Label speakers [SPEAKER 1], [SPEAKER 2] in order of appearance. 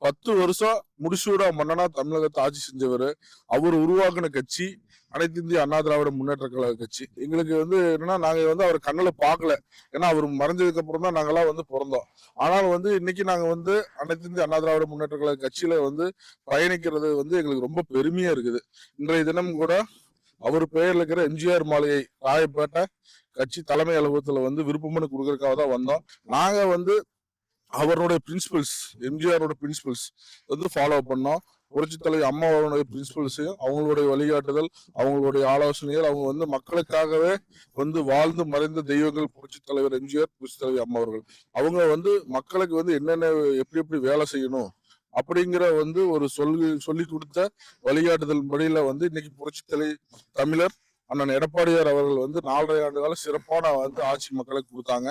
[SPEAKER 1] 10 வருஷம் முடிசூடா மன்னனா தமிழகத்தை ஆட்சி செஞ்சவர். அவர் உருவாக்குன கட்சி அனைத்து இந்திய அண்ணா திராவிட முன்னேற்ற கழக கட்சி. எங்களுக்கு என்னன்னா, நாங்க அவர் கண்ணுல பார்க்கல. ஏன்னா அவர் மறைஞ்சதுக்கு அப்புறம் தான் நாங்கெல்லாம் பிறந்தோம். ஆனாலும் இன்னைக்கு நாங்க அனைத்து இந்திய அண்ணா திராவிட முன்னேற்ற கழக கட்சியில பயணிக்கிறது எங்களுக்கு ரொம்ப பெருமையா இருக்குது. இன்றைய தினம் கூட அவர் பெயர்ல இருக்கிற எம்ஜிஆர் மாளிகை ராயப்பேட்டை கட்சி தலைமை அலுவலகத்துல விருப்பமனு கொடுக்கறதுக்காக தான் வந்தோம். நாங்க அவருடைய பிரின்சிபல்ஸ், எம்ஜிஆரோட பிரின்சிபல்ஸ் ஃபாலோ பண்ணோம். புரட்சி தலைவி அம்மாவோட பிரின்சிபல்ஸையும் அவங்களுடைய வழிகாட்டுதல், அவங்களுடைய ஆலோசனைகள், அவங்க மக்களுக்காகவே வாழ்ந்து மறைந்த தெய்வங்கள் புரட்சி தலைவர் எம்ஜிஆர், புரட்சி தலைவி அம்மா அவர்கள். அவங்க மக்களுக்கு என்னென்ன எப்படி வேலை செய்யணும் அப்படிங்கிற ஒரு சொல்லி கொடுத்த வழிகாட்டுதல் படியில இன்னைக்கு புரட்சி தலை தமிழர் அண்ணன் எடப்பாடியார் அவர்கள் 4.5 ஆண்டு கால சிறப்பான ஆட்சி மக்களுக்கு கொடுத்தாங்க.